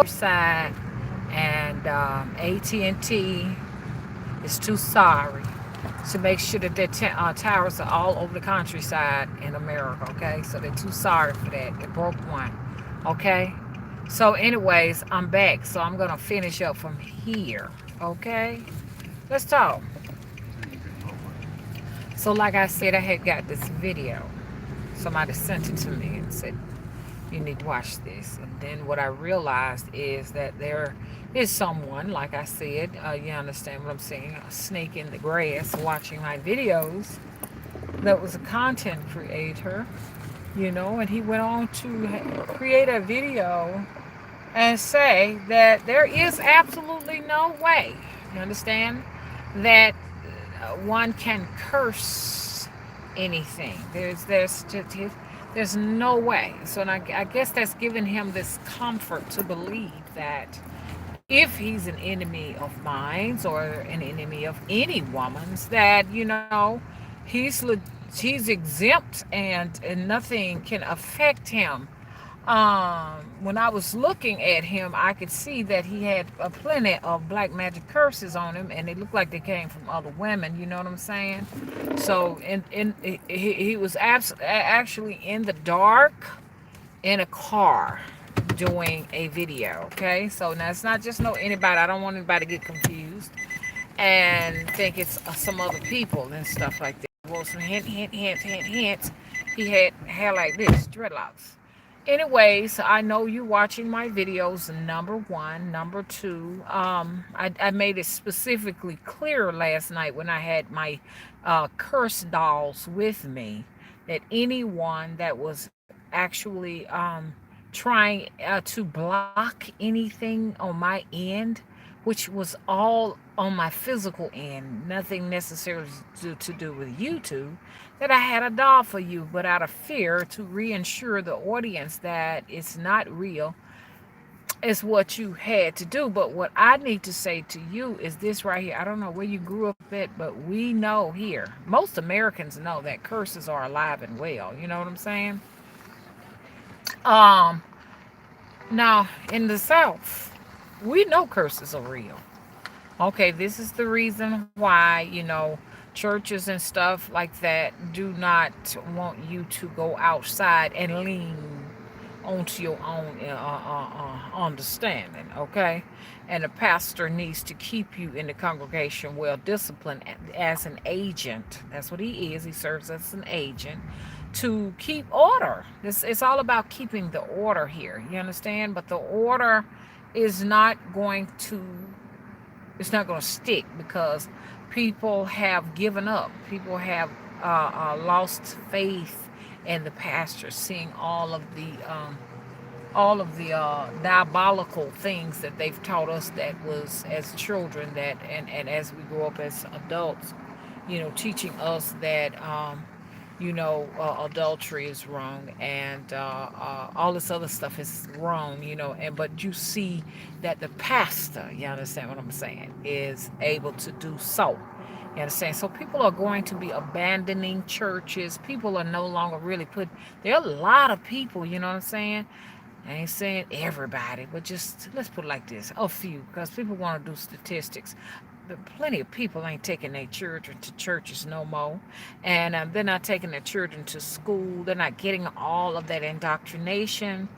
side, and AT&T is too sorry to make sure that their towers are all over the countryside in America. Okay, so they're too sorry for that. They broke one. Okay, so anyways, I'm back, so I'm gonna finish up from here. Okay, let's talk. So like I said, I had got this video. Somebody sent it to me and said, you need to watch this. And then what I realized is that there is someone, like I said, you understand what I'm saying, a snake in the grass watching my videos, that was a content creator, and he went on to create a video and say that there is absolutely no way, you understand, that one can curse anything. There's no way. So I guess that's given him this comfort to believe that if he's an enemy of mine or an enemy of any woman's, that he's exempt, and nothing can affect him. When I was looking at him, I could see that he had a plenty of black magic curses on him, and they looked like they came from other women. You know what I'm saying? So, he was actually in the dark in a car doing a video. Okay, so now it's not just anybody. I don't want anybody to get confused and think it's some other people and stuff like that. Well, some hint. He had hair like this, dreadlocks. Anyways, I know you watching my videos. Number one, number two. I made it specifically clear last night when I had my curse dolls with me that anyone that was actually trying to block anything on my end, which was all on my physical end, nothing necessarily to do with YouTube, that I had a doll for you, but out of fear to reassure the audience that it's not real, is what you had to do. But what I need to say to you is this right here. I don't know where you grew up at, but we know here, most Americans know that curses are alive and well. You know what I'm saying? Um, Now, in the South, we know curses are real. Okay, this is the reason why, churches and stuff like that do not want you to go outside and lean onto your own understanding, okay? And the pastor needs to keep you in the congregation well disciplined as an agent. That's what he is. He serves as an agent to keep order. It's all about keeping the order here. You understand? But the order is not going to stick because people have given up. People have lost faith in the pastor, seeing all of the diabolical things that they've taught us that was as children, that and as we grow up as adults, teaching us that adultery is wrong, and all this other stuff is wrong, and but you see that the pastor, you understand what I'm saying, is able to do so. You understand? So people are going to be abandoning churches. People are no longer really there are a lot of people, you know what I'm saying? I ain't saying everybody, but just let's put it like this: a few, because people want to do statistics. But plenty of people ain't taking their children to churches no more, and they're not taking their children to school. They're not getting all of that indoctrination,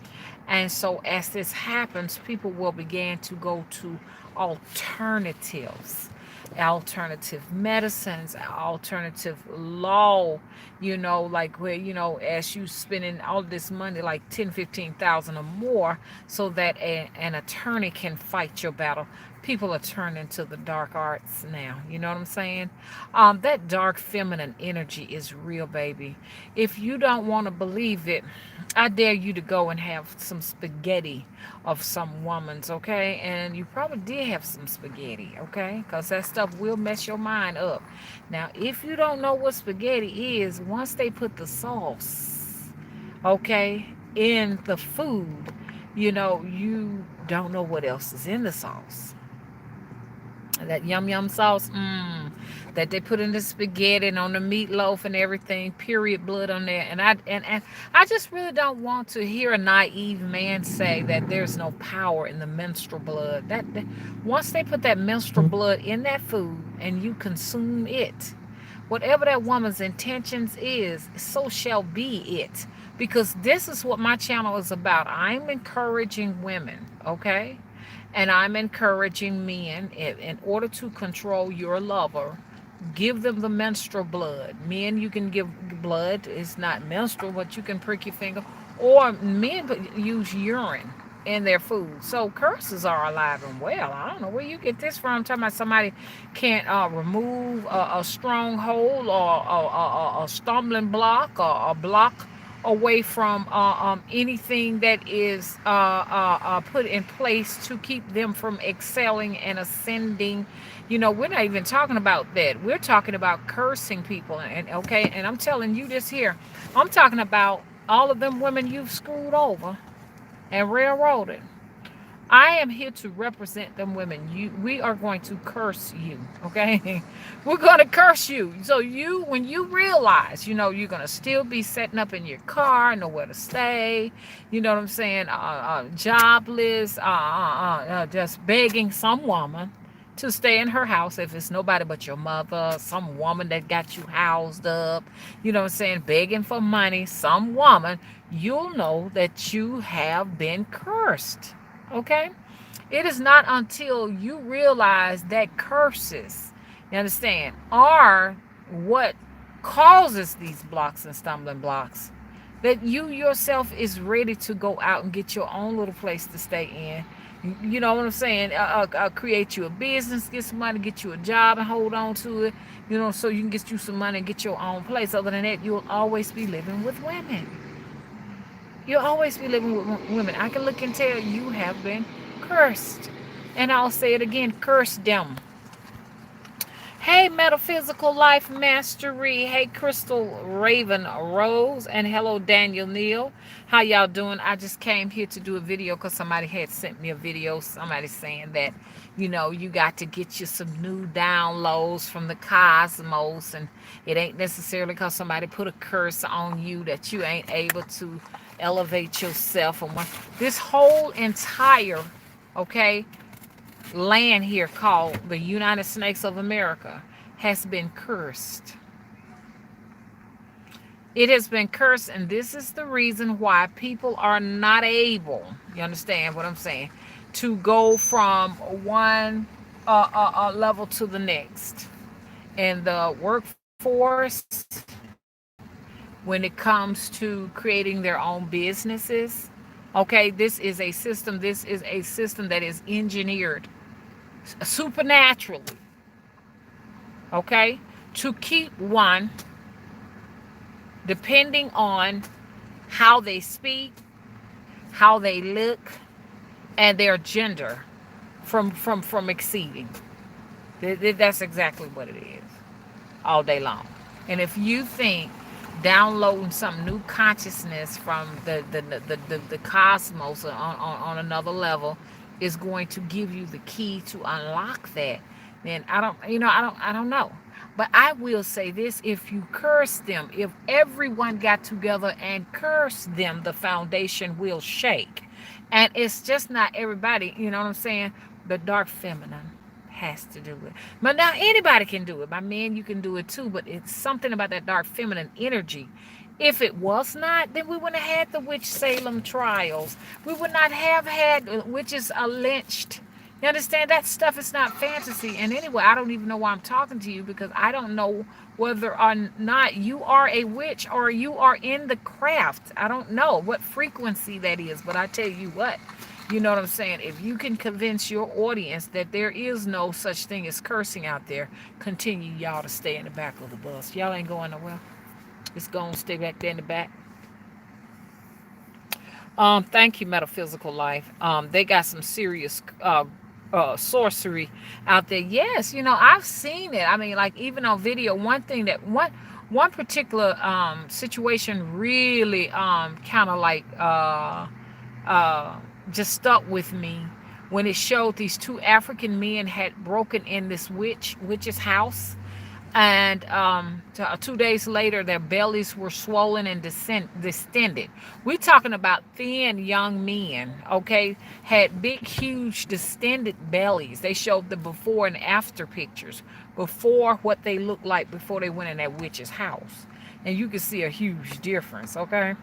and so as this happens, people will begin to go to alternatives, alternative medicines, alternative law, like where, as you spending all this money, like 10, 15,000 or more, so that an attorney can fight your battle. People are turning to the dark arts now. You know what I'm saying? That dark feminine energy is real, baby. If you don't want to believe it, I dare you to go and have some spaghetti of some woman's, okay? And you probably did have some spaghetti, okay? Because that stuff will mess your mind up. Now, if you don't know what spaghetti is, once they put the sauce, okay, in the food, you don't know what else is in the sauce. That yum yum sauce, that they put in the spaghetti and on the meatloaf and everything, period blood on there. And I just really don't want to hear a naive man say that there's no power in the menstrual blood. That once they put that menstrual blood in that food and you consume it, whatever that woman's intentions is, so shall be it. Because this is what my channel is about. I'm encouraging women, okay? And I'm encouraging men in order to control your lover, give them the menstrual blood. Men, you can give blood. It's not menstrual, but you can prick your finger. Or men use urine in their food. So curses are alive and well. I don't know where you get this from. I'm talking about somebody can't remove a stronghold or a stumbling block or a block away from anything that is put in place to keep them from excelling and ascending. You know, we're not even talking about that. We're talking about cursing people. And okay, and I'm telling you this here. I'm talking about all of them women you've screwed over and railroaded. I am here to represent them women. We are going to curse you, okay? We're going to curse you. So when you realize, you're going to still be setting up in your car, nowhere to stay, you know what I'm saying, jobless, just begging some woman to stay in her house if it's nobody but your mother, some woman that got you housed up, you know what I'm saying, begging for money, some woman, you'll know that you have been cursed. Okay? It is not until you realize that curses, you understand, are what causes these blocks and stumbling blocks, that you yourself is ready to go out and get your own little place to stay in. You know what I'm saying? Create you a business, get some money, get you a job and hold on to it, so you can get you some money and get your own place. Other than that, you'll always be living with women. You'll always be living with women. I can look and tell you have been cursed. And I'll say it again, curse them. Hey, Metaphysical Life Mastery. Hey, Crystal Raven Rose. And hello, Daniel Neal. How y'all doing? I just came here to do a video because somebody had sent me a video. Somebody saying that, you got to get you some new downloads from the cosmos. And it ain't necessarily because somebody put a curse on you that you ain't able to elevate yourself. And this whole entire, okay, land here called the United States of America has been cursed. It has been cursed, and this is the reason why people are not able, you understand what I'm saying, to go from one level to the next. In the workforce, when it comes to creating their own businesses, okay, this is a system that is engineered supernaturally, okay, to keep one, depending on how they speak, how they look, and their gender, from exceeding. That's exactly what it is, all day long. And if you think downloading some new consciousness from the cosmos on another level is going to give you the key to unlock that, then I don't know. But I will say this: if you curse them, if everyone got together and cursed them, the foundation will shake. And it's just not everybody, you know what I'm saying? The dark feminine has to do it. But now anybody can do it. By men, you can do it too. But it's something about that dark feminine energy. If it was not, then we wouldn't have had the witch Salem trials. We would not have had witches lynched. You understand? That stuff is not fantasy. And anyway, I don't even know why I'm talking to you, because I don't know whether or not you are a witch or you are in the craft. I don't know what frequency that is. But I tell you what, you know what I'm saying? If you can convince your audience that there is no such thing as cursing out there, continue y'all to stay in the back of the bus. Y'all ain't going nowhere. It's going to stay back there in the back. Thank you, Metaphysical Life. They got some serious sorcery out there. Yes, I've seen it. I mean, like, even on video, one particular situation really kind of like just stuck with me when it showed these two African men had broken in this witch's house. And 2 days later, their bellies were swollen and distended. We're talking about thin young men, okay, had big, huge, distended bellies. They showed the before and after pictures, before what they looked like before they went in that witch's house. And you can see a huge difference, okay?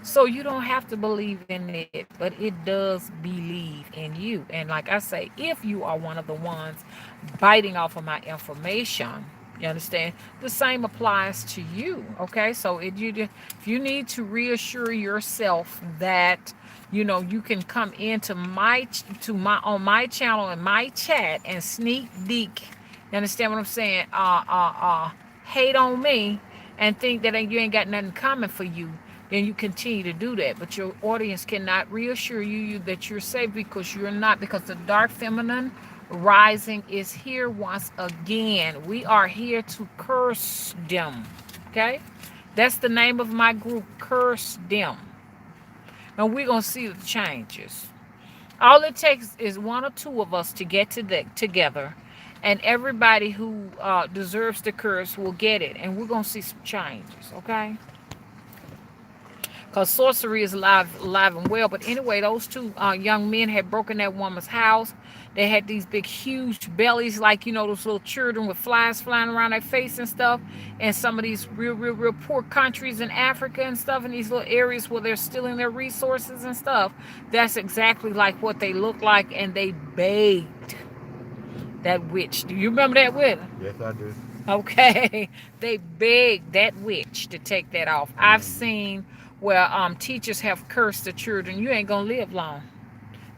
So you don't have to believe in it, but it does believe in you. And like I say, if you are one of the ones biting off of my information, you understand? The same applies to you. Okay, so if you need to reassure yourself that you can come into my on my channel and my chat and sneak deek. You understand what I'm saying? Hate on me and think that you ain't got nothing coming for you, then you continue to do that. But your audience cannot reassure you that you're safe, because you're not, because the dark feminine rising is here once again. We are here to curse them. Okay? That's the name of my group, Curse Them. And we're going to see the changes. All it takes is one or two of us to get together, and everybody who deserves the curse will get it. And we're going to see some changes. Okay? Because sorcery is alive and well. But anyway, those two young men had broken that woman's house. They had these big, huge bellies, like, those little children with flies flying around their face and stuff. And some of these real poor countries in Africa and stuff, in these little areas where they're stealing their resources and stuff. That's exactly like what they look like. And they begged that witch. Do you remember that witch? Yes, I do. Okay. They begged that witch to take that off. I've seen where teachers have cursed the children. You ain't gonna live long.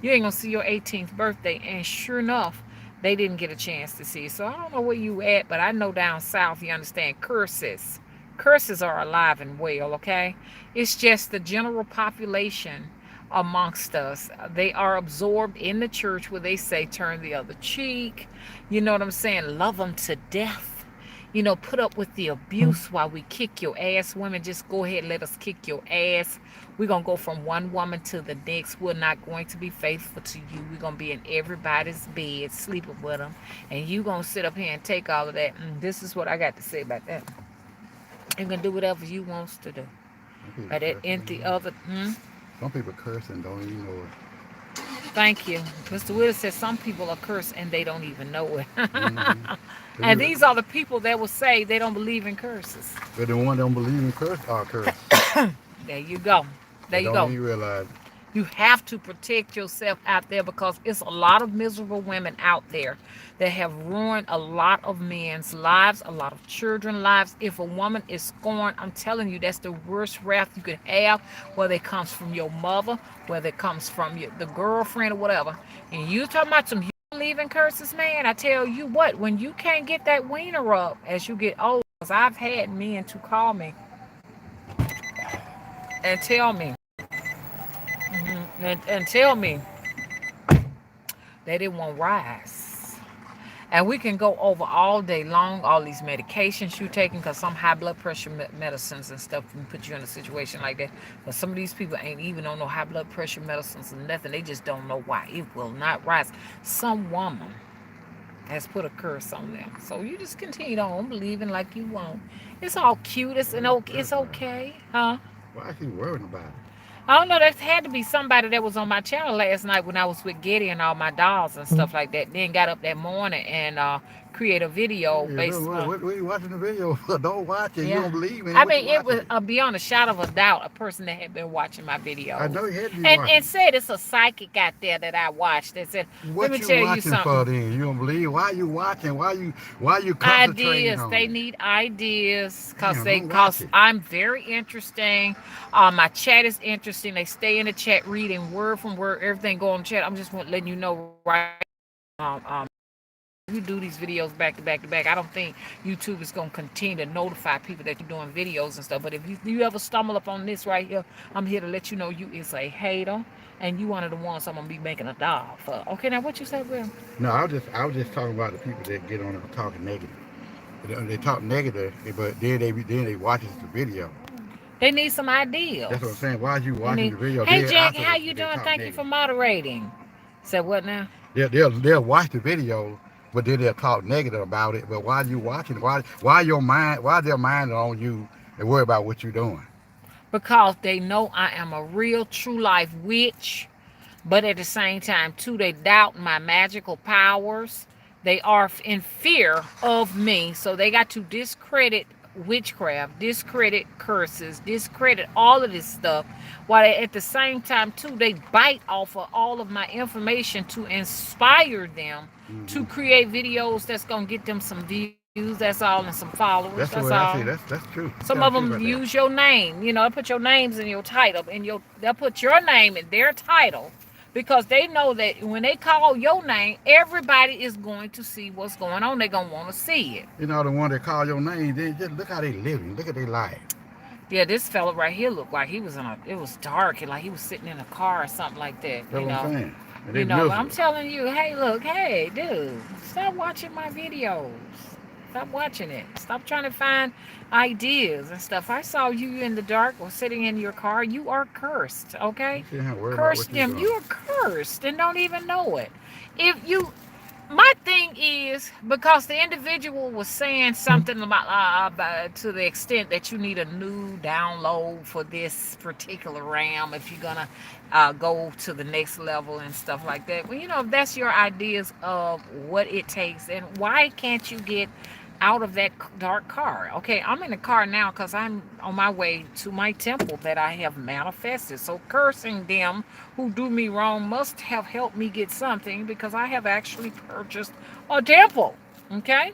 You ain't gonna see your 18th birthday. And sure enough, they didn't get a chance to see it. So I don't know where you at, but I know down south you understand curses. Curses are alive and well, okay? It's just the general population amongst us. They are absorbed in the church where they say turn the other cheek. You know what I'm saying? Love them to death. Put up with the abuse while we kick your ass. Women, just go ahead and let us kick your ass. We're going to go from one woman to the next. We're not going to be faithful to you. We're going to be in everybody's bed, sleeping with them. And you going to sit up here and take all of that. This is what I got to say about that. You can do whatever you wants to do. But it ain't the other. Some people curse and don't even know it. Thank you. Mr. Willis says some people are cursed and they don't even know it. Mm-hmm. And these are the people that will say they don't believe in curses. But the one that don't believe in curse are cursed. There you go. There They you don't go. even realize. You have to protect yourself out there, because it's a lot of miserable women out there that have ruined a lot of men's lives, a lot of children's lives. If a woman is scorned, I'm telling you, that's the worst wrath you could have, whether it comes from your mother, whether it comes from the girlfriend or whatever. And you talking about some believe in curses, man. I tell you what, when you can't get that wiener up as you get older, because I've had men to call me and tell me, and tell me they didn't want rise. And we can go over all day long, all these medications you're taking, because some high blood pressure medicines and stuff can put you in a situation like that. But some of these people ain't even on no high blood pressure medicines and nothing. They just don't know why it will not rise. Some woman has put a curse on them. So you just continue on believing like you want. It's all cute. It's okay. Huh? Why is he worrying about it? I don't know. There had to be somebody that was on my channel last night when I was with Getty and all my dolls and stuff like that. Then got up that morning and create a video Yeah, based on. what are you watching the video for? Don't watch it. You Yeah. don't believe in it. I What mean, you it was watching it? beyond a shadow of a doubt a person that had been watching my I videos. know you had to be And watching. said it's a psychic out there that I watched that said, let What me you tell you watching for something. then? You don't believe? Why you watching? Why you concentrating Ideas. on They it? need ideas Damn, don't watch cause it. I'm very interesting. My chat is interesting. They stay in the chat reading word from word, everything go on the chat. I'm just letting you know right. You do these videos back to back to back. I don't think YouTube is gonna continue to notify people that you're doing videos and stuff. But if you ever stumble upon this right here, I'm here to let you know you is a hater and you one of the ones I'm gonna be making a dog for. Okay, now what you say, Will? No, I was just talking about the people that get on and talking negative. They talk negative, but then they watch the video. They need some That's what I'm ideas. saying. Why are you They watching need. the video? Hey, Then Jackie, after how you they doing? talk Thank you for negative. moderating. Said what now? They'll watch the video, but then they'll talk negative about it. But while you watching, why their mind on you and worry about what you're doing? Because they know I am a real true life witch, but at the same time too they doubt my magical powers. They are in fear of me, so they got to discredit witchcraft, discredit curses, discredit all of this stuff, while at the same time too they bite off of all of my information to inspire them to Hmm. create videos that's gonna get them some views, that's all, and some followers, that's That's the all. way I see it. That's true. Some You of tell the them truth right there. use your name. They'll put your names in your title, they'll put your name in their title because they know that when they call your name, everybody is going to see what's going on. They're gonna want to see it. You know the one that call your name. Then just look how they living. Look at their life. Yeah, this fella right here looked like he was in a. It was dark and like he was sitting in a car or something like that. That's what I'm saying. And they But I'm miserable. telling you, hey, look, hey, dude, stop watching my videos. Stop watching it. Stop trying to find ideas and stuff. I saw you in the dark or sitting in your car. You are cursed, You okay? shouldn't have to worry about Curse what you're them. doing. You are cursed and don't even know it. If you My thing is because the individual was saying something about to the extent that you need a new download for this particular RAM if you're gonna go to the next level and stuff like that. Well, if that's your ideas of what it takes, and why can't you get out of that dark car? Okay, I'm in the car now because I'm on my way to my temple that I have manifested. So cursing them who do me wrong must have helped me get something because I have actually purchased a temple. Okay?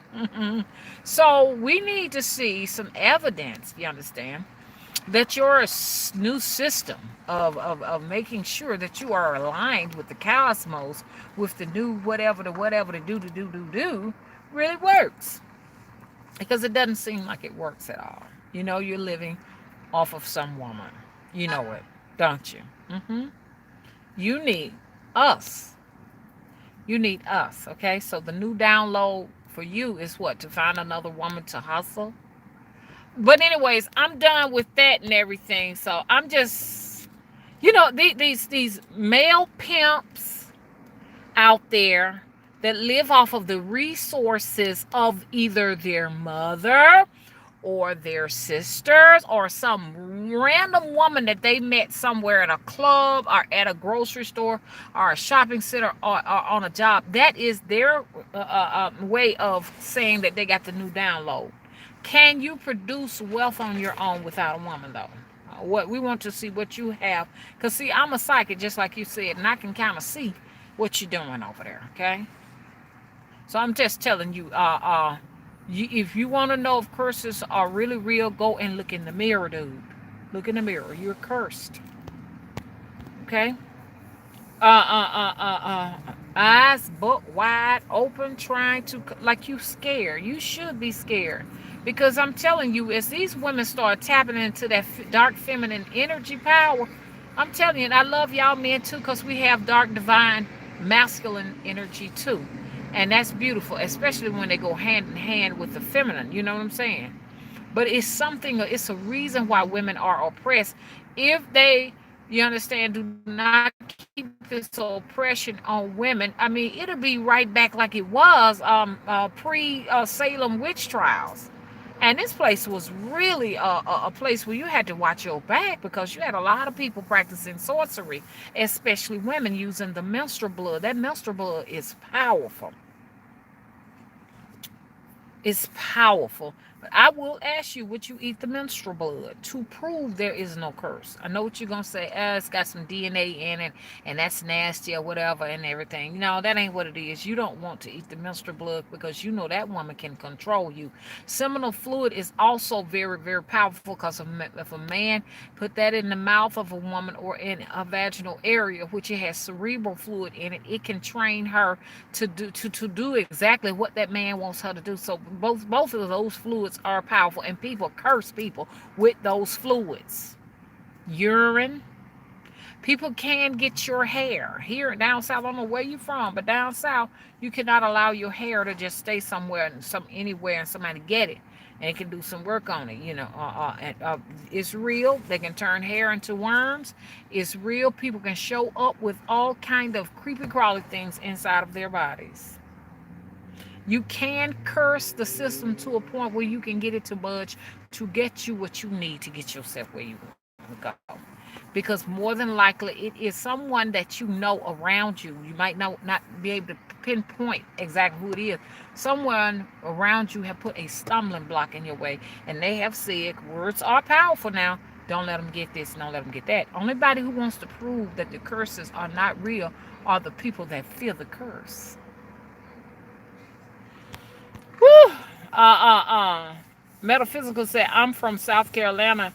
So we need to see some evidence, you understand, that your new system of making sure that you are aligned with the cosmos, with the new whatever to do really works, because it doesn't seem like it works at all. You're living off of some woman. You know it, don't you? You need us. You need us, okay? So the new download for you is what? To find another woman to hustle. But anyways, I'm done with that and everything. So I'm just, these male pimps out there that live off of the resources of either their mother or their sisters or some random woman that they met somewhere at a club or at a grocery store or a shopping center or on a job. That is their way of saying that they got the new download. Can you produce wealth on your own without a woman, though? What we want to see what you have, because see, I'm a psychic, just like you said, and I can kind of see what you're doing over there. Okay, so I'm just telling you, if you want to know if curses are really real, go and look in the mirror, dude. Look in the mirror. You're cursed. Okay. Eyes book wide open, trying to like you scared. You should be scared because I'm telling you, as these women start tapping into that dark feminine energy power, I'm telling you, and I love y'all men too, because we have dark divine masculine energy too, and that's beautiful, especially when they go hand in hand with the feminine. You know what I'm saying? But it's something. It's a reason why women are oppressed. If they, you understand, do not keep this oppression on women, I mean, it'll be right back like it was pre Salem witch trials. And this place was really a place where you had to watch your back because you had a lot of people practicing sorcery, especially women using the menstrual blood. That menstrual blood is powerful. Is powerful. But I will ask you, would you eat the menstrual blood to prove there is no curse? I know what you're going to say. It's got some DNA in it, and that's nasty or whatever and everything. No, that ain't what it is. You don't want to eat the menstrual blood because you know that woman can control you. Seminal fluid is also very, very powerful because if a man put that in the mouth of a woman or in a vaginal area, which it has cerebral fluid in it, it can train her to do exactly what that man wants her to do. So both of those fluids are powerful, and people curse people with those fluids. Urine. People can get your hair here down south. I don't know where you're from, but down south you cannot allow your hair to just stay somewhere and anywhere and somebody get it and it can do some work on it. It's real. They can turn hair into worms. It's real. People can show up with all kind of creepy crawly things inside of their bodies. You can curse the system to a point where you can get it to budge to get you what you need to get yourself where you want to go. Because more than likely, it is someone that you know around you. You might not be able to pinpoint exactly who it is. Someone around you have put a stumbling block in your way, and they have said, words are powerful now. Don't let them get this, don't let them get that. Only body who wants to prove that the curses are not real are the people that fear the curse. Whew. Metaphysical said, I'm from South Carolina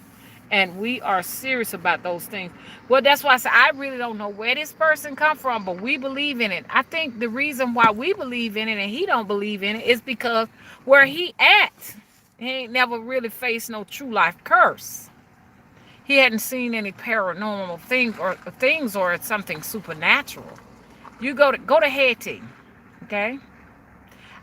and we are serious about those things. Well, that's why I said I really don't know where this person come from, but we believe in it. I think the reason why we believe in it and he don't believe in it is because where he at, he ain't never really faced no true life curse. He hadn't seen any paranormal things or something supernatural. You go to Haiti, okay?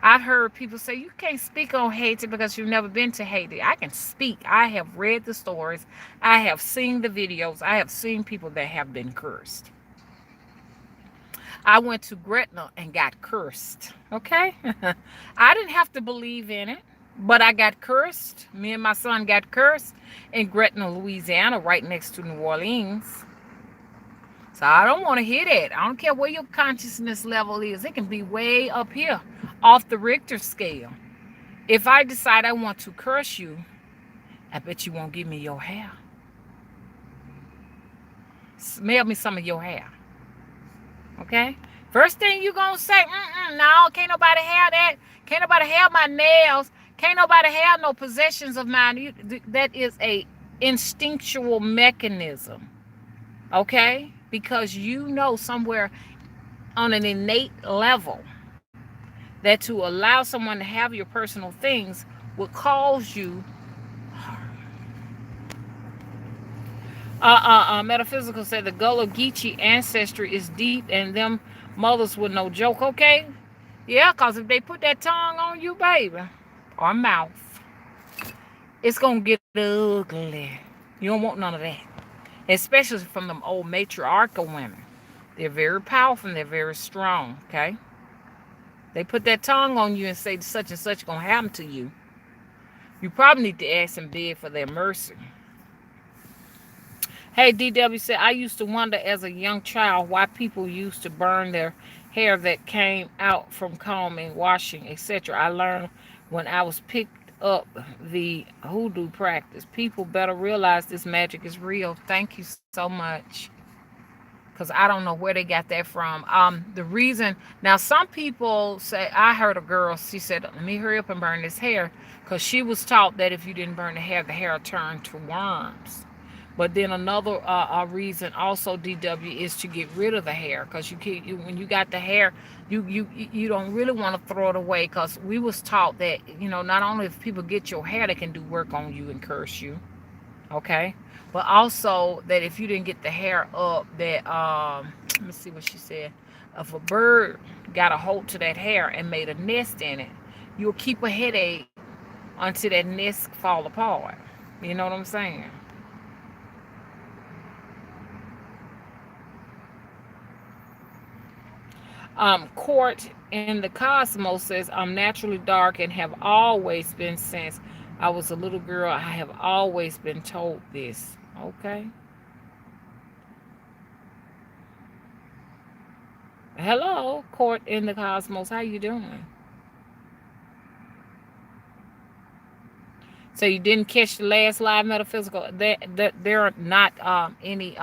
I've heard people say you can't speak on Haiti because you've never been to Haiti. I can speak. I have read the stories. I have seen the videos. I have seen people that have been cursed. I went to Gretna and got cursed. Okay? I didn't have to believe in it, but I got cursed. Me and my son got cursed in Gretna, Louisiana, right next to New Orleans. So I don't want to hear that. I don't care where your consciousness level is. It can be way up here off the Richter scale. If I decide I want to curse you, I bet you won't give me your hair. Smell me some of your hair. Okay? First thing you going to say, no, can't nobody have that. Can't nobody have my nails. Can't nobody have no possessions of mine. That is a instinctual mechanism. Okay? Because you know somewhere on an innate level that to allow someone to have your personal things will cause you metaphysical said the Gullah Geechee ancestry is deep and them mothers were no joke. Okay, yeah, because if they put that tongue on you, baby, or mouth, it's gonna get ugly. You don't want none of that, especially from them old matriarchal women. They're very powerful and they're very strong. Okay, they put that tongue on you and say such and such gonna happen to you. You probably need to ask and beg for their mercy. Hey, DW said, I used to wonder as a young child why people used to burn their hair that came out from combing, washing, etc. I learned when I was picked up the hoodoo practice. People better realize this magic is real. Thank you so much. Because I don't know where they got that from. The reason, now some people say, I heard a girl, she said, let me hurry up and burn this hair. Because she was taught that if you didn't burn the hair turned to worms. But then another reason also DW is to get rid of the hair because when you got the hair, you don't really want to throw it away because we was taught that not only if people get your hair they can do work on you and curse you, okay, but also that if you didn't get the hair up that let me see what she said. If a bird got a hold to that hair and made a nest in it, you'll keep a headache until that nest fall apart. You know what I'm saying? Court in the Cosmos says, I'm naturally dark and have always been since I was a little girl. I have always been told this. Okay. Hello, Court in the Cosmos. How you doing? So you didn't catch the last live metaphysical. There are not any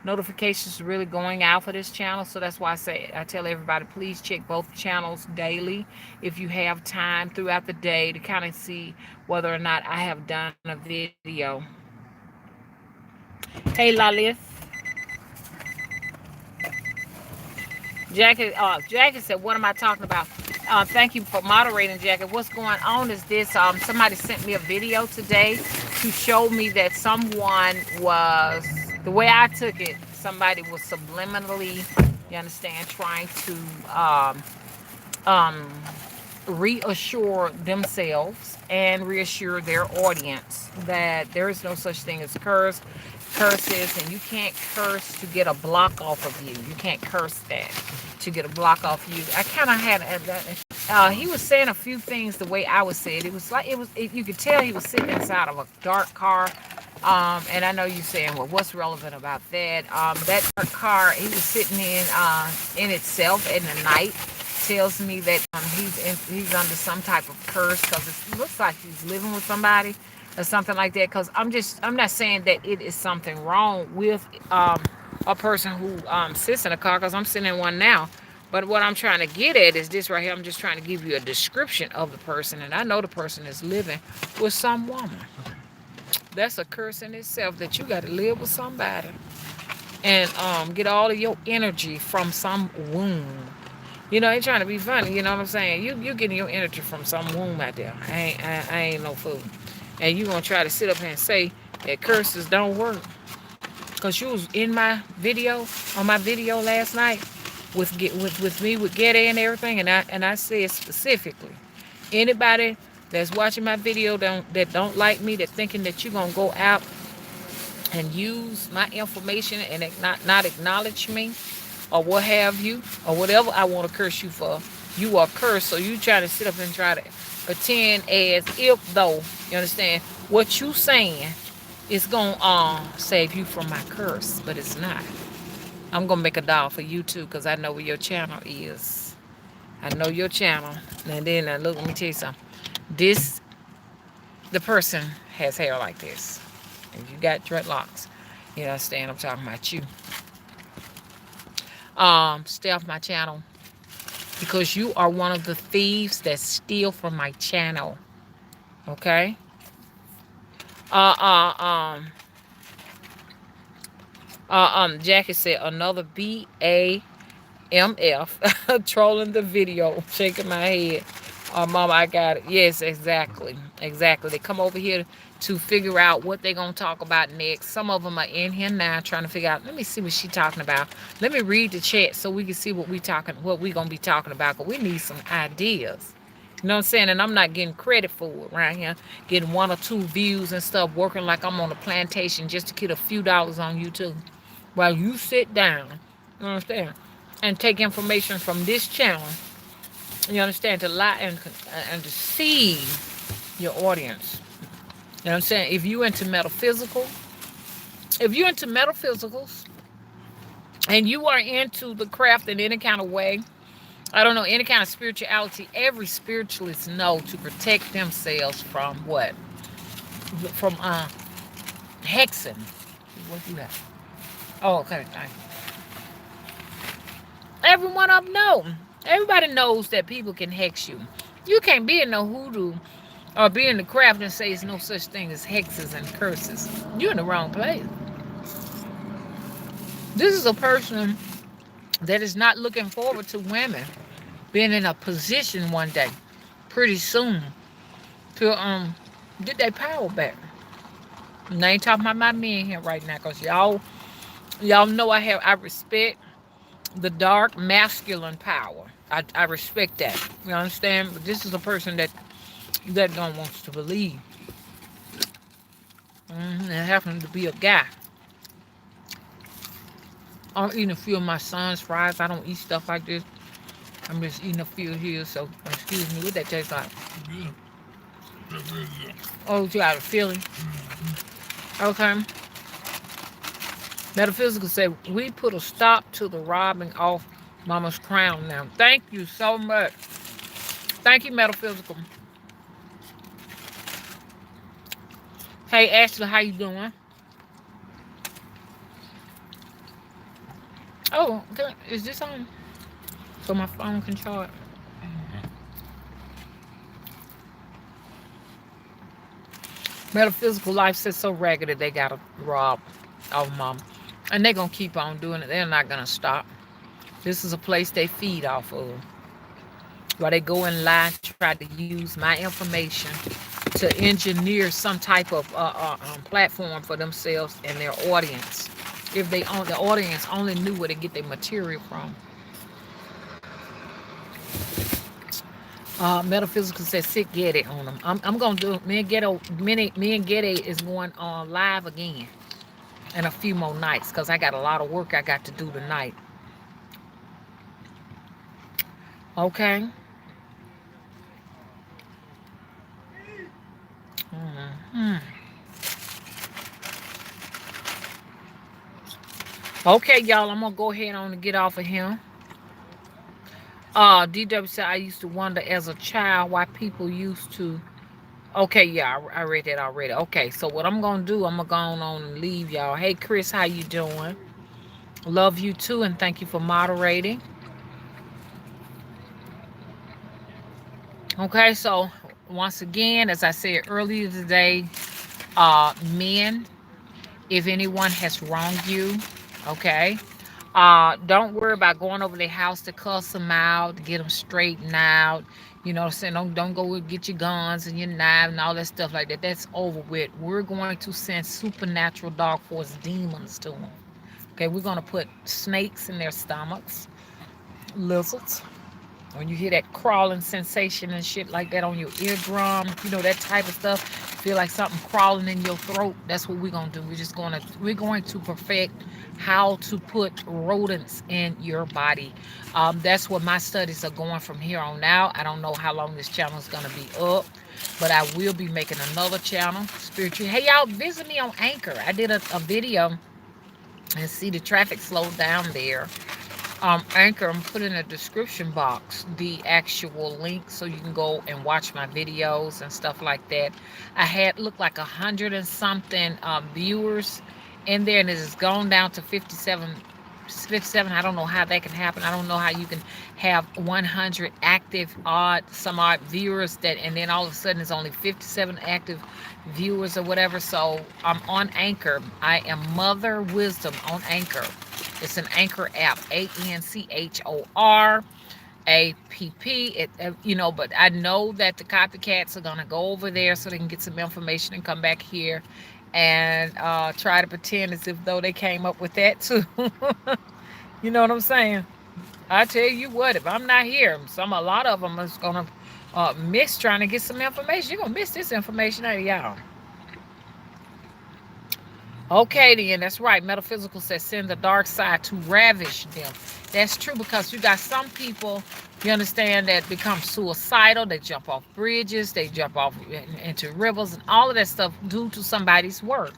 notifications really going out for this channel. So that's why I tell everybody, please check both channels daily if you have time throughout the day to kind of see whether or not I have done a video. Hey, Lalith. Jackie said, what am I talking about? Thank you for moderating, Jackie. What's going on is this. Somebody sent me a video today to show me that someone was, the way I took it, somebody was subliminally, you understand, trying to um, reassure themselves and reassure their audience that there is no such thing as curses, and you can't curse to get a block off of you. You can't curse that to get a block off you. I kind of had that. he was saying a few things the way I would say it. It was like you could tell he was sitting inside of a dark car. And I know you saying, well, what's relevant about that? That dark car he was sitting in itself in the night tells me that he's under some type of curse because it looks like he's living with somebody or something like that. Because I'm not saying that it is something wrong with a person who sits in a car because I'm sitting in one now. But what I'm trying to get at is this right here. I'm just trying to give you a description of the person, and I know the person is living with some woman. That's a curse in itself that you got to live with somebody and get all of your energy from some womb. You know, ain't trying to be funny. You know what I'm saying? You getting your energy from some womb out there. I ain't no fool. And you gonna try to sit up here and say that curses don't work? Cause you was in my video on my video last night with me with Getty and everything, and I said specifically, anybody that's watching my video don't like me, that thinking that you gonna go out and use my information and not acknowledge me or what have you or whatever I want to curse you for, you are cursed. So you try to sit up and try to pretend as if though you understand what you saying is gonna save you from my curse, but it's not. I'm gonna make a doll for you too, cause I know where your channel is. I know your channel. And then look, let me tell you something. This the person has hair like this. If you got dreadlocks, you understand I'm talking about you. Stay off my channel because you are one of the thieves that steal from my channel. Okay? Uh uh um Jackie said another BAMF trolling the video, shaking my head. Oh, Mama, I got it. Yes, exactly. Exactly. They come over here to figure out what they're going to talk about next. Some of them are in here now trying to figure out, let me see what she's talking about. Let me read the chat so we can see what we going to be talking about, because we need some ideas. You know what I'm saying? And I'm not getting credit for it around here. Getting one or two views and stuff, working like I'm on a plantation just to get a few dollars on YouTube. While you sit down, you understand, and take information from this channel, you understand, to lie and deceive your audience. You know what I'm saying? If you're into metaphysicals and you are into the craft in any kind of way, I don't know, any kind of spirituality, every spiritualist know to protect themselves from what? From hexing. What do you have? Oh, okay. Everyone up know. Everybody knows that people can hex you. You can't be in no hoodoo or be in the craft and say there's no such thing as hexes and curses. You're in the wrong place. This is a person that is not looking forward to women being in a position one day, pretty soon, to get their power back. And I ain't talking about my men here right now, cause y'all know I respect the dark masculine power. I respect that. You understand? But this is a person that don't want to believe. It happens to be a guy. I'm eating a few of my son's fries. I don't eat stuff like this. I'm just eating a few here, so excuse me. What that taste like? Oh, you got a feeling? Okay. Metaphysical said, we put a stop to the robbing off Mama's crown now. Thank you so much. Thank you, Metaphysical. Hey, Ashley, how you doing? Oh, okay. Is this on? So my phone can charge. Metaphysical life says so raggedy they gotta rob off Mama. And they're gonna keep on doing it. They're not gonna stop. This is a place they feed off of. While they go in line, try to use my information to engineer some type of platform for themselves and their audience. If the audience only knew where to get their material from. Metaphysical says sit Getty on them. I'm gonna do me and Getty is going on live again in a few more nights because I got a lot of work I got to do tonight. Okay. Okay, y'all, I'm gonna go ahead on and get off of him. DW said I used to wonder as a child why people used to. Okay, yeah, I read that already. Okay, so what I'm gonna do, I'm gonna go on and leave y'all. Hey, Chris, how you doing? Love you too, and thank you for moderating. Okay, so once again, as I said earlier today, men, if anyone has wronged you, okay, don't worry about going over their house to cuss them out, to get them straightened out. You know what I'm saying? Don't go and get your guns and your knife and all that stuff like that. That's over with. We're going to send supernatural dark force demons to them. Okay, we're going to put snakes in their stomachs, lizards. When you hear that crawling sensation and shit like that on your eardrum, you know, that type of stuff, feel like something crawling in your throat, that's what we're gonna do. We're going to perfect how to put rodents in your body. That's what my studies are going from here on out. I don't know how long this channel is gonna be up, but I will be making another channel, spiritual. Hey, y'all, visit me on Anchor. I did a video, and see the traffic slowed down there. Anchor, I'm put in a description box the actual link so you can go and watch my videos and stuff like that. I had looked like 100 and something viewers in there, and it has gone down to 57. 57. I don't know how that can happen. I don't know how you can have 100 active odd viewers that, and then all of a sudden it's only 57 active viewers or whatever. So I'm on Anchor. I am Mother Wisdom on Anchor. It's an Anchor app, ANCHOR APP. But I know that the copycats are gonna go over there so they can get some information and come back here and try to pretend as if though they came up with that too. You know what I'm saying? I tell you what, if I'm not here, a lot of them is gonna miss trying to get some information. You're gonna miss this information out of y'all. Okay, then that's right. Metaphysical says send the dark side to ravish them. That's true because you got some people, you understand, that become suicidal. They jump off bridges, they jump off into rivers, and all of that stuff due to somebody's work.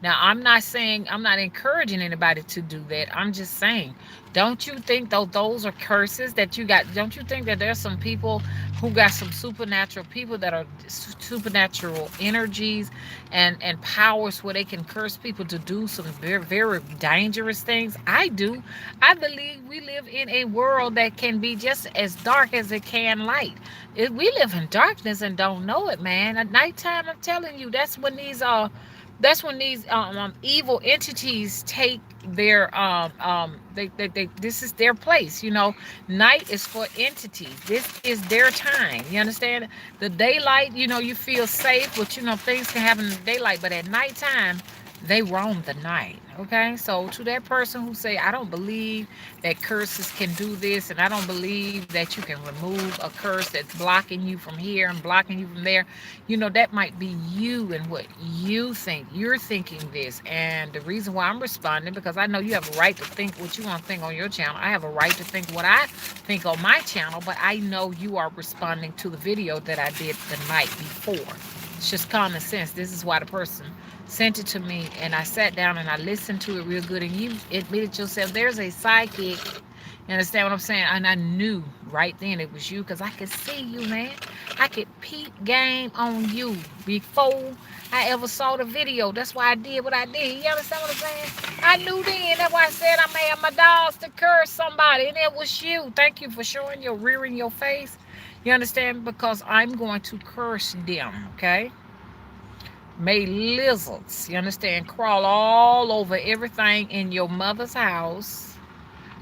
Now, I'm not saying, I'm not encouraging anybody to do that. I'm just saying, don't you think though those are curses that you got? Don't you think that there's some people who got some supernatural people that are supernatural energies and powers where they can curse people to do some very, very dangerous things? I do. I believe we live in a world that can be just as dark as it can light. We live in darkness and don't know it, man. At nighttime, I'm telling you, that's when these evil entities take their this is their place. Night is for entities. This is their time. You understand? The daylight, you feel safe, but things can happen in the daylight, but at nighttime they roam the night. Okay, so to that person who say, I don't believe that curses can do this, and I don't believe that you can remove a curse that's blocking you from here and blocking you from there, that might be you and what you think. You're thinking this, and the reason why I'm responding, because I know you have a right to think what you want to think on your channel. I have a right to think what I think on my channel, but I know you are responding to the video that I did the night before. It's just common sense. This is why the person sent it to me, and I sat down and I listened to it real good, and you admitted yourself there's a psychic. You understand what I'm saying? And I knew right then it was you because I could see you, man. I could peep game on you before I ever saw the video. That's why I did what I did. You understand what I'm saying? I knew then. That's why I said I may have my dogs to curse somebody, and it was you. Thank you for showing your rearing your face. You understand? Because I'm going to curse them, okay? May lizards, you understand, crawl all over everything in your mother's house,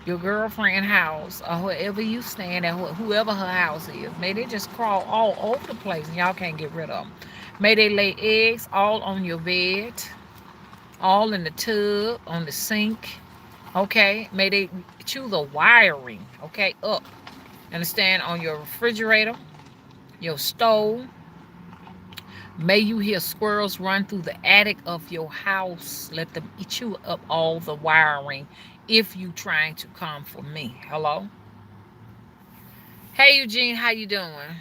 your girlfriend's house, or wherever you stand at, whoever her house is. May they just crawl all over the place and y'all can't get rid of them. May they lay eggs all on your bed, all in the tub, on the sink. Okay? May they chew the wiring, okay, up. Understand? On your refrigerator, your stove. May you hear squirrels run through the attic of your house. Let them eat you up all the wiring if you trying to come for me. Hello? Hey, Eugene, how you doing?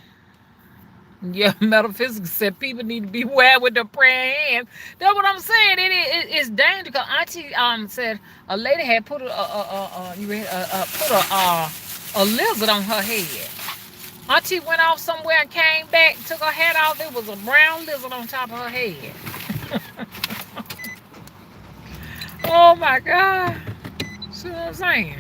Yeah, metaphysics said people need to beware with their praying hands. That's what I'm saying. It's dangerous. Because Auntie said a lady had put a lizard on her head. Auntie went off somewhere and came back, took her hat off. It was a brown lizard on top of her head. Oh my God. See what I'm saying?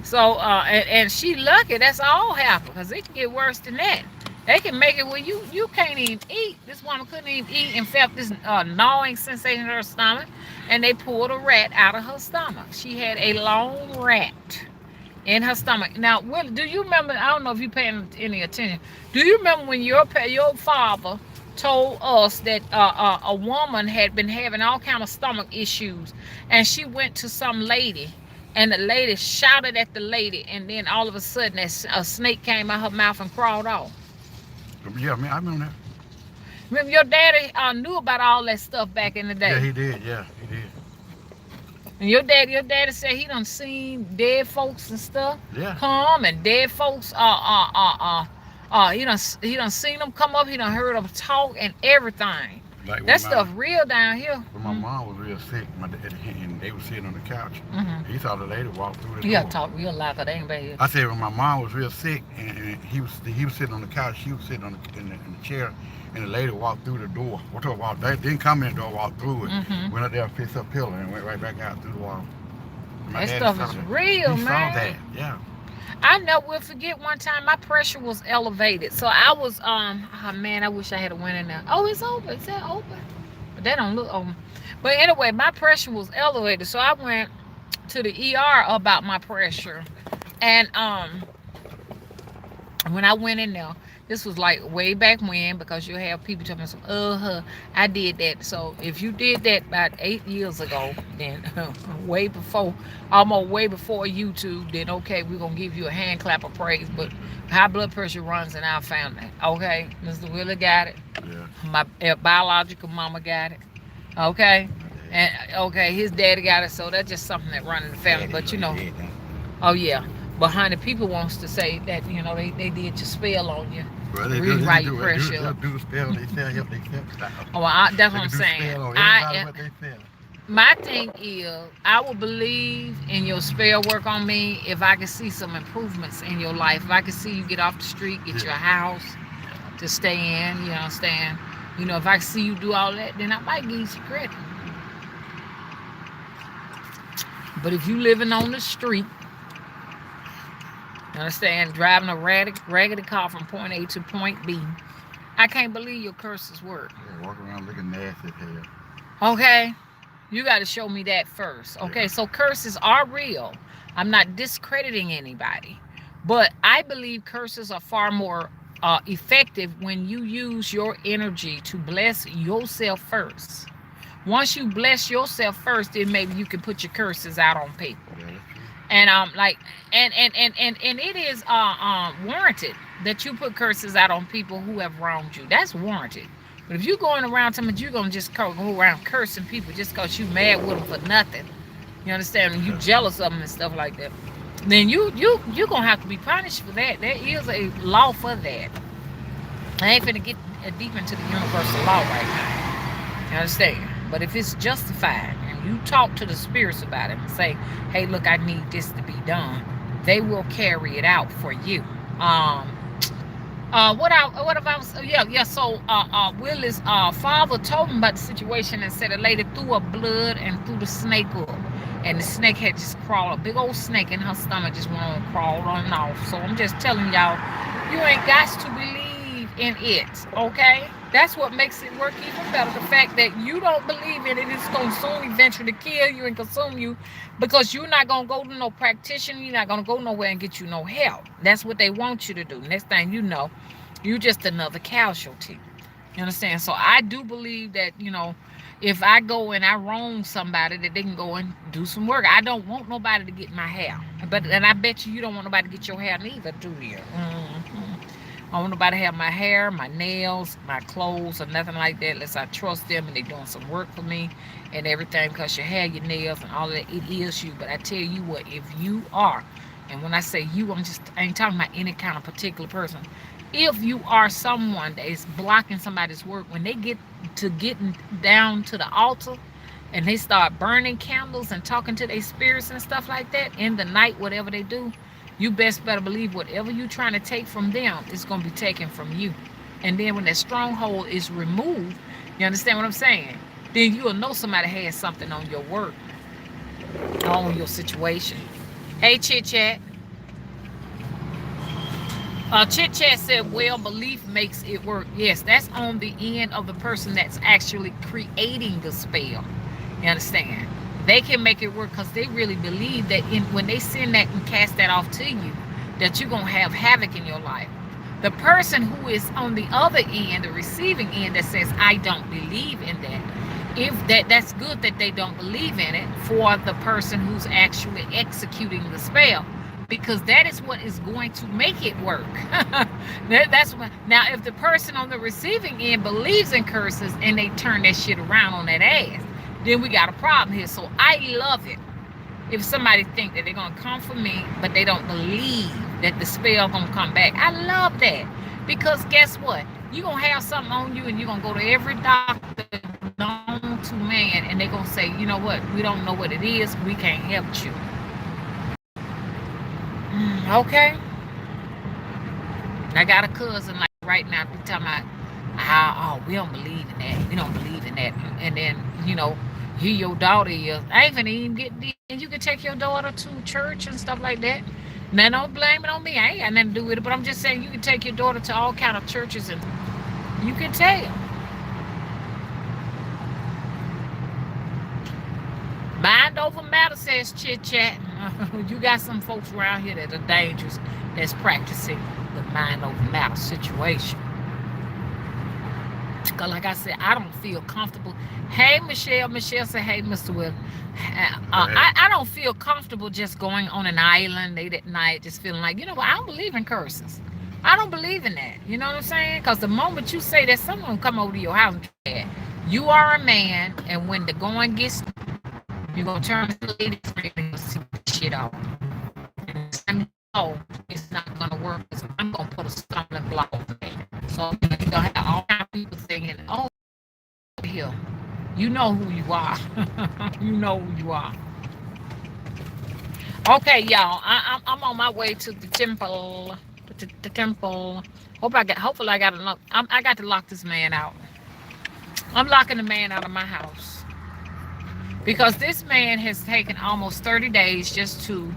So, and she lucky that's all happened because it can get worse than that. They can make it where you can't even eat. This woman couldn't even eat and felt this gnawing sensation in her stomach, and they pulled a rat out of her stomach. She had a long rat in her stomach. Now, Willie, do you remember? I don't know if you paying any attention. Do you remember when your father told us that a woman had been having all kind of stomach issues, and she went to some lady, and the lady shouted at the lady, and then all of a sudden, a snake came out her mouth and crawled off. Yeah, man, I remember that. Remember, your daddy knew about all that stuff back in the Yeah, day. he did. Yeah, he did. And your daddy said he done seen dead folks and stuff Yeah. come, and dead folks he done seen them come up. He done heard them talk and everything. Like That stuff real down here. when my mom was real sick, and they were sitting on the couch. Mm-hmm. He saw the lady walk through the You gotta door. talk real loud, cause they ain't back here. I said when my mom was real sick, and he was sitting on the couch, she was sitting in the chair, and the lady walked through the door. They didn't come in the door, walked through it. Mm-hmm. Went up there and fixed her pillow and went right back out through the wall. My That daddy stuff saw is that. real, He man. saw that. Yeah. I never will forget one time my pressure was elevated. So I was oh man, I wish I had went in there. Oh, it's open. Is that open? But that don't look open. But anyway, my pressure was elevated. So I went to the ER about my pressure. And when I went in there, this was like way back when, because you have people telling me, I did that. So if you did that about 8 years ago, then way before, almost way before YouTube, then okay, we're gonna give you a hand clap of praise. But high blood pressure runs in our family. Okay, Mr. Willie got it. Yeah. My biological mama got it. Okay, and okay, his daddy got it. So that's just something that runs in the family. But you know, oh yeah. But honey, people wants to say that they did your spell on you. Well, they Rewrite do, your they pressure. they'll do the spell. They tell you they feel style. Oh, that's what I'm saying. What they feel. My thing is, I will believe in your spell work on me if I can see some improvements in your life. If I can see you get off the street, get your house to stay in, you understand? If I can see you do all that, then I might give you some credit. But if you living on the street, you understand, driving a raggedy car from point A to point B, I can't believe your curses work. Yeah, walk around looking nasty as hell. Okay? You got to show me that first. Okay, so curses are real. I'm not discrediting anybody. But I believe curses are far more effective when you use your energy to bless yourself first. Once you bless yourself first, then maybe you can put your curses out on people. Yeah, that's true. And and it is warranted that you put curses out on people who have wronged you. That's warranted. But if you're going around telling me you're gonna just go around cursing people just because you mad with them for nothing, you understand? And you jealous of them and stuff like that, then you're gonna have to be punished for that. There is a law for that. I ain't finna get deep into the universal law right now. You understand? But if it's justified and you talk to the spirits about it and say, hey, look, I need this to be done, they will carry it out for you. What about so Willie's father told him about the situation and said a lady threw up blood and threw the snake up, and the snake had just crawled, a big old snake in her stomach just went on, crawled on and off. So I'm just telling y'all, you ain't got to believe in it, okay? That's what makes it work even better. The fact that you don't believe in it, it's going to soon eventually kill you and consume you, because you're not going to go to no practitioner. You're not going to go nowhere and get you no help. That's what they want you to do. Next thing you know, you're just another casualty. You understand? So I do believe that, if I go and I wrong somebody, that they can go and do some work. I don't want nobody to get my hair. And I bet you don't want nobody to get your hair neither, do you? Mm-hmm. I don't want nobody to have my hair, my nails, my clothes, or nothing like that unless I trust them and they're doing some work for me and everything, because your hair, your nails, and all of that, it is you. But I tell you what, if you are, and when I say you, I ain't talking about any kind of particular person. If you are someone that is blocking somebody's work, when they get to getting down to the altar and they start burning candles and talking to their spirits and stuff like that in the night, whatever they do, you best better believe whatever you trying to take from them is going to be taken from you. And then when that stronghold is removed, you understand what I'm saying? Then you'll know somebody has something on your work, on your situation. Hey, Chit Chat. Chit Chat said, well, belief makes it work. Yes, that's on the end of the person that's actually creating the spell. You understand? They can make it work because they really believe that when they send that and cast that off to you, that you're going to have havoc in your life. The person who is on the other end, the receiving end, that says, I don't believe in that. If that's good that they don't believe in it for the person who's actually executing the spell, because that is what is going to make it work. That's what. Now, if the person on the receiving end believes in curses and they turn that shit around on that ass, then we got a problem here. So I love it if somebody think that they're gonna come for me, but they don't believe that the spell gonna come back. I love that, because guess what? You're gonna have something on you, and you're gonna go to every doctor known to man, and they're gonna say, you know what? We don't know what it is. We can't help you. Okay. I got a cousin like right now, be talking about how, oh, we don't believe in that. We don't believe in that. And then, here your daughter is. I ain't finna even get these. You can take your daughter to church and stuff like that. Now, don't blame it on me. I ain't got nothing to do with it. But I'm just saying you can take your daughter to all kind of churches and you can tell. Mind over matter, says Chit Chat. You got some folks around here that are dangerous that's practicing the mind over matter situation. Because like I said, I don't feel comfortable. Hey, Michelle. Michelle said, hey, Mr. Will. I don't feel comfortable just going on an island late at night, just feeling like, what, I don't believe in curses. I don't believe in that. You know what I'm saying? Because the moment you say that, someone come over to your house and try that, you are a man, and when the going gets, you're going to turn to the ladies and see the shit off. And no, it's not going to work, because I'm going to put a stumbling block over there. So you're going to have all kinds of people thinking, oh, here, you know who you are. You know who you are. Okay, y'all, I'm on my way to the temple. The temple. Hopefully I got enough. I got to lock this man out. I'm locking the man out of my house, because this man has taken almost 30 days just to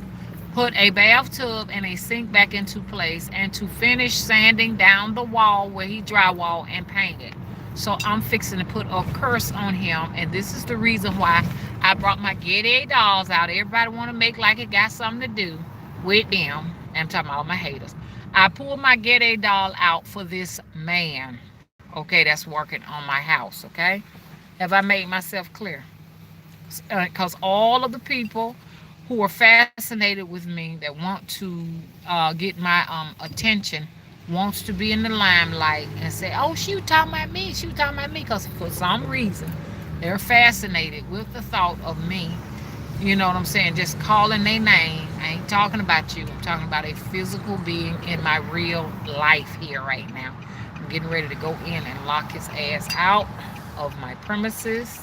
put a bathtub and a sink back into place, and to finish sanding down the wall where he drywall and painted. So I'm fixing to put a curse on him, and this is the reason why I brought my Get A dolls out. Everybody want to make like it got something to do with them. I'm talking about all my haters. I pulled my Get A doll out for this man, okay, that's working on my house, okay? Have I made myself clear? Because all of the people who are fascinated with me, that want to get my attention, wants to be in the limelight and say, oh, she was talking about me, she was talking about me, because for some reason they're fascinated with the thought of me, you know what I'm saying, just calling their name. I ain't talking about you, I'm talking about a physical being in my real life here right now. I'm getting ready to go in and lock his ass out of my premises,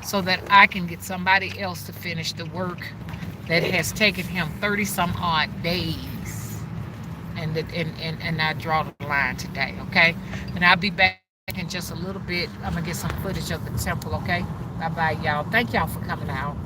so that I can get somebody else to finish the work that has taken him 30 some odd days. And I draw the line today, okay? And I'll be back in just a little bit. I'm gonna get some footage of the temple, okay? Bye bye, y'all. Thank y'all for coming out.